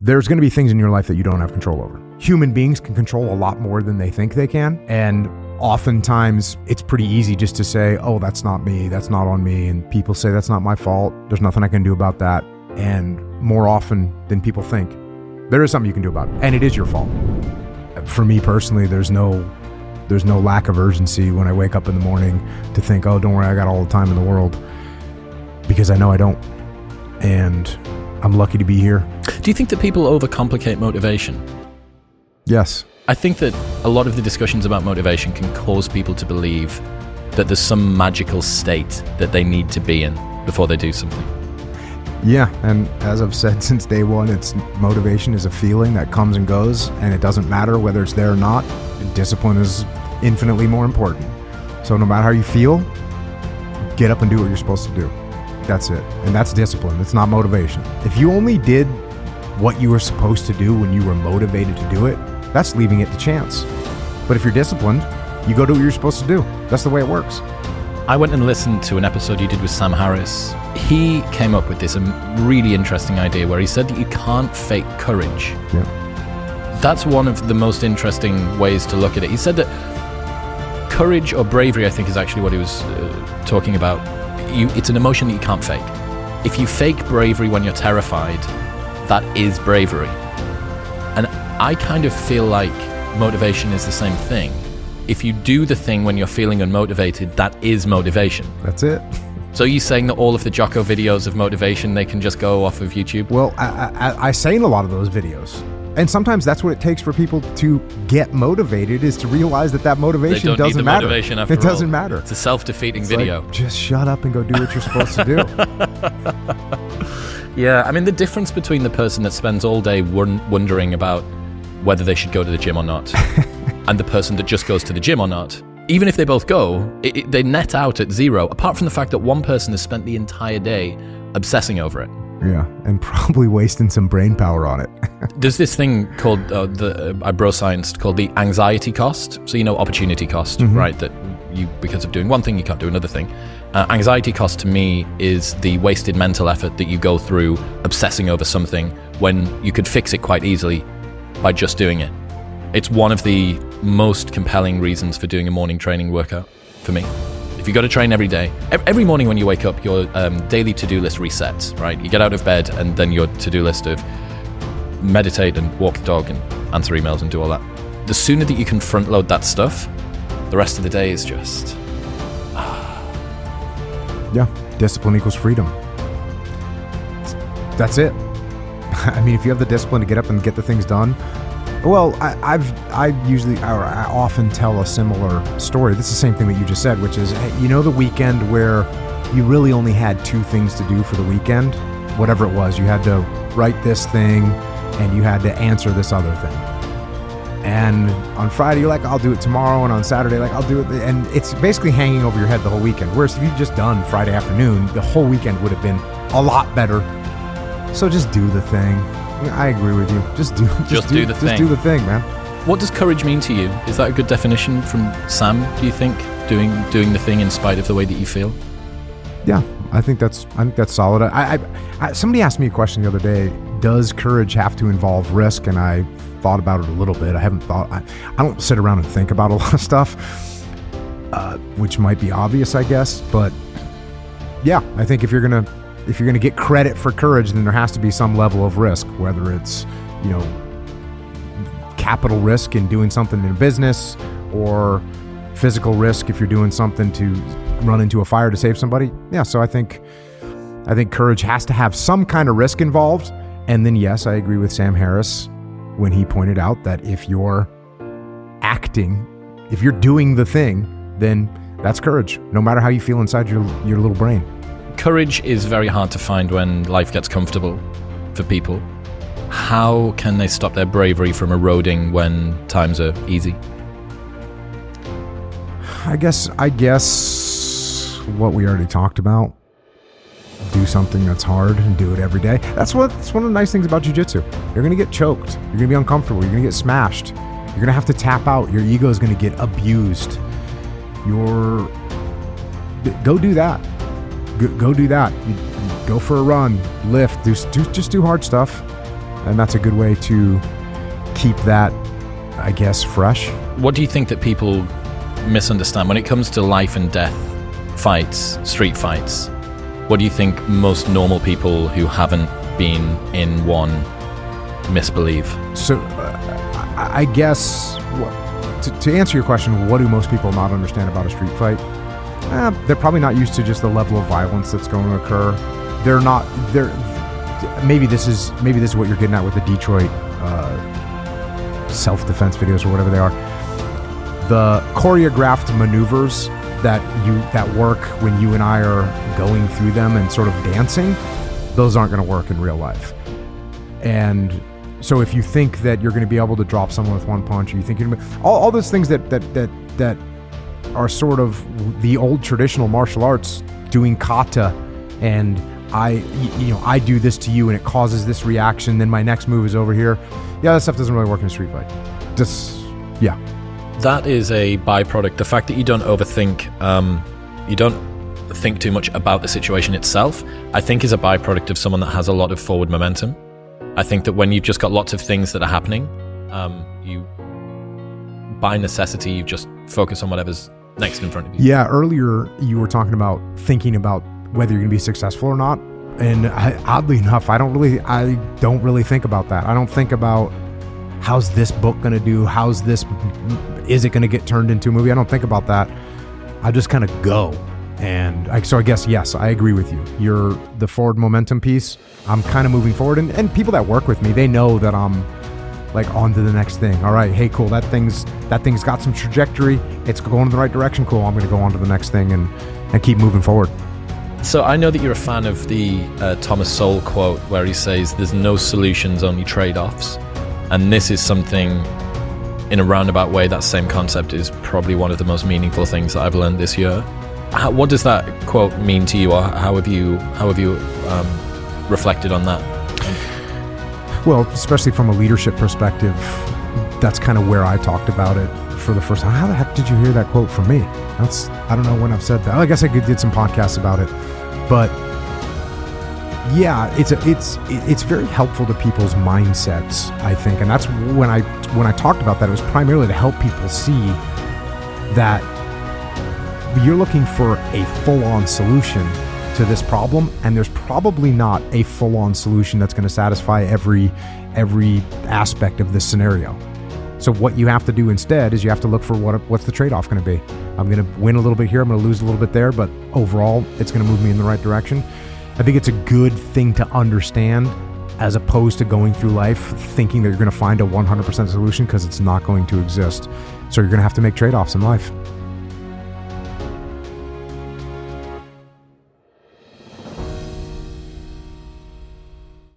there's going to be things in your life that you don't have control over. Human beings can control a lot more than they think they can. And oftentimes it's pretty easy just to say, oh, that's not me. That's not on me. And people say, that's not my fault. There's nothing I can do about that. And more often than people think, there is something you can do about it. And it is your fault. For me personally, there's no lack of urgency when I wake up in the morning to think, oh, don't worry, I got all the time in the world. Because I know I don't. And I'm lucky to be here. Do you think that people overcomplicate motivation? Yes. I think that a lot of the discussions about motivation can cause people to believe that there's some magical state that they need to be in before they do something. Yeah, and as I've said since day one, motivation is a feeling that comes and goes, and it doesn't matter whether it's there or not. Discipline is infinitely more important. So no matter how you feel, get up and do what you're supposed to do. That's it. And that's discipline. It's not motivation. If you only did what you were supposed to do when you were motivated to do it, that's leaving it to chance. But if you're disciplined, you go do what you're supposed to do. That's the way it works. I went and listened to an episode you did with Sam Harris. He came up with this really interesting idea where he said that you can't fake courage. Yeah. That's one of the most interesting ways to look at it. He said that courage or bravery, I think, is actually what he was talking about. It's an emotion that you can't fake. If you fake bravery when you're terrified, that is bravery. And I kind of feel like motivation is the same thing. If you do the thing when you're feeling unmotivated, that is motivation. That's it. So are you saying that all of the Jocko videos of motivation, they can just go off of YouTube? Well, I say in a lot of those videos. And sometimes that's what it takes for people to get motivated, is to realize that motivation doesn't matter. They don't need the motivation after all. It doesn't matter. It's a self-defeating video. Like, just shut up and go do what you're supposed to do. Yeah, I mean, the difference between the person that spends all day wondering about whether they should go to the gym or not and the person that just goes to the gym or not, even if they both go, they net out at zero, apart from the fact that one person has spent the entire day obsessing over it. Yeah, and probably wasting some brain power on it. There's this thing called, I bro-scienced, called the anxiety cost. So, opportunity cost, right? That you, because of doing one thing, you can't do another thing. Anxiety cost to me is the wasted mental effort that you go through obsessing over something when you could fix it quite easily by just doing it. It's one of the most compelling reasons for doing a morning training workout for me. If you got to train every day, every morning when you wake up, your daily to-do list resets, right? You get out of bed and then your to-do list of meditate and walk the dog and answer emails and do all that. The sooner that you can front load that stuff, the rest of the day is just... Yeah, discipline equals freedom. That's it. I mean, if you have the discipline to get up and get the things done, well, I often tell a similar story. This is the same thing that you just said, which is, the weekend where you really only had two things to do for the weekend, whatever it was. You had to write this thing and you had to answer this other thing. And on Friday, you're like, I'll do it tomorrow. And on Saturday, like, I'll do it. And it's basically hanging over your head the whole weekend. Whereas if you'd just done Friday afternoon, the whole weekend would have been a lot better. So just do the thing. I agree with you. Just do the thing. Just do the thing, man. What does courage mean to you? Is that a good definition from Sam, do you think? Doing the thing in spite of the way that you feel? Yeah, I think that's solid. Somebody asked me a question the other day, does courage have to involve risk? And I thought about it a little bit. I don't sit around and think about a lot of stuff, which might be obvious, I guess. But yeah, I think if you're gonna get credit for courage, then there has to be some level of risk, whether it's, capital risk in doing something in a business, or physical risk if you're doing something to run into a fire to save somebody. Yeah, so I think courage has to have some kind of risk involved. And then, yes, I agree with Sam Harris when he pointed out that if you're doing the thing, then that's courage, no matter how you feel inside your little brain. Courage is very hard to find when life gets comfortable for people. How can they stop their bravery from eroding when times are easy? I guess what we already talked about. Do something that's hard and do it every day. That's one of the nice things about jiu-jitsu. You're going to get choked. You're going to be uncomfortable. You're going to get smashed. You're going to have to tap out. Your ego is going to get abused. Go do that. Go do that. You go for a run, lift, just do hard stuff. and that's a good way to keep that, I guess, fresh. What do you think that people misunderstand when it comes to life and death fights, street fights? What do you think most normal people who haven't been in one misbelieve? So I guess to answer your question, what do most people not understand about a street fight? They're probably not used to just the level of violence that's going to occur. Maybe this is what you're getting at with the Detroit self-defense videos or whatever they are. The choreographed maneuvers that work when you and I are going through them and sort of dancing, those aren't going to work in real life. And so if you think that you're going to be able to drop someone with one punch, or you think all those things that are sort of the old traditional martial arts, doing kata, and I do this to you and it causes this reaction, then my next move is over here. Yeah, that stuff doesn't really work in a street fight. Yeah. That is a byproduct. The fact that you don't overthink, you don't think too much about the situation itself, I think is a byproduct of someone that has a lot of forward momentum. I think that when you've just got lots of things that are happening, you, by necessity, you just focus on whatever's next in front of you. Yeah, earlier you were talking about thinking about whether you're going to be successful or not. And oddly enough, I don't really think about that. I don't think about how's this book going to do? Is it going to get turned into a movie? I don't think about that. I just kind of go. And so I guess, yes, I agree with you. You're the forward momentum piece. I'm kind of moving forward. And people that work with me, they know that I'm like on to the next thing. All right, hey, cool. That thing's got some trajectory. It's going in the right direction. Cool. I'm going to go on to the next thing and keep moving forward. So I know that you're a fan of the Thomas Sowell quote where he says, "There's no solutions, only trade-offs." And this is something, in a roundabout way, that same concept is probably one of the most meaningful things that I've learned this year. What does that quote mean to you, or how have you reflected on that? Well, especially from a leadership perspective, that's kind of where I talked about it for the first time. How the heck did you hear that quote from me? I don't know when I've said that. I guess I did some podcasts about it, but yeah, it's very helpful to people's mindsets, I think, and that's when I talked about that. It was primarily to help people see that you're looking for a full-on solution to this problem, and there's probably not a full-on solution that's going to satisfy every aspect of this scenario. So what you have to do instead is you have to look for what's the trade-off going to be. I'm going to win a little bit here, I'm going to lose a little bit there, but overall, it's going to move me in the right direction. I think it's a good thing to understand, as opposed to going through life thinking that you're going to find a 100% solution, because it's not going to exist. So you're going to have to make trade-offs in life.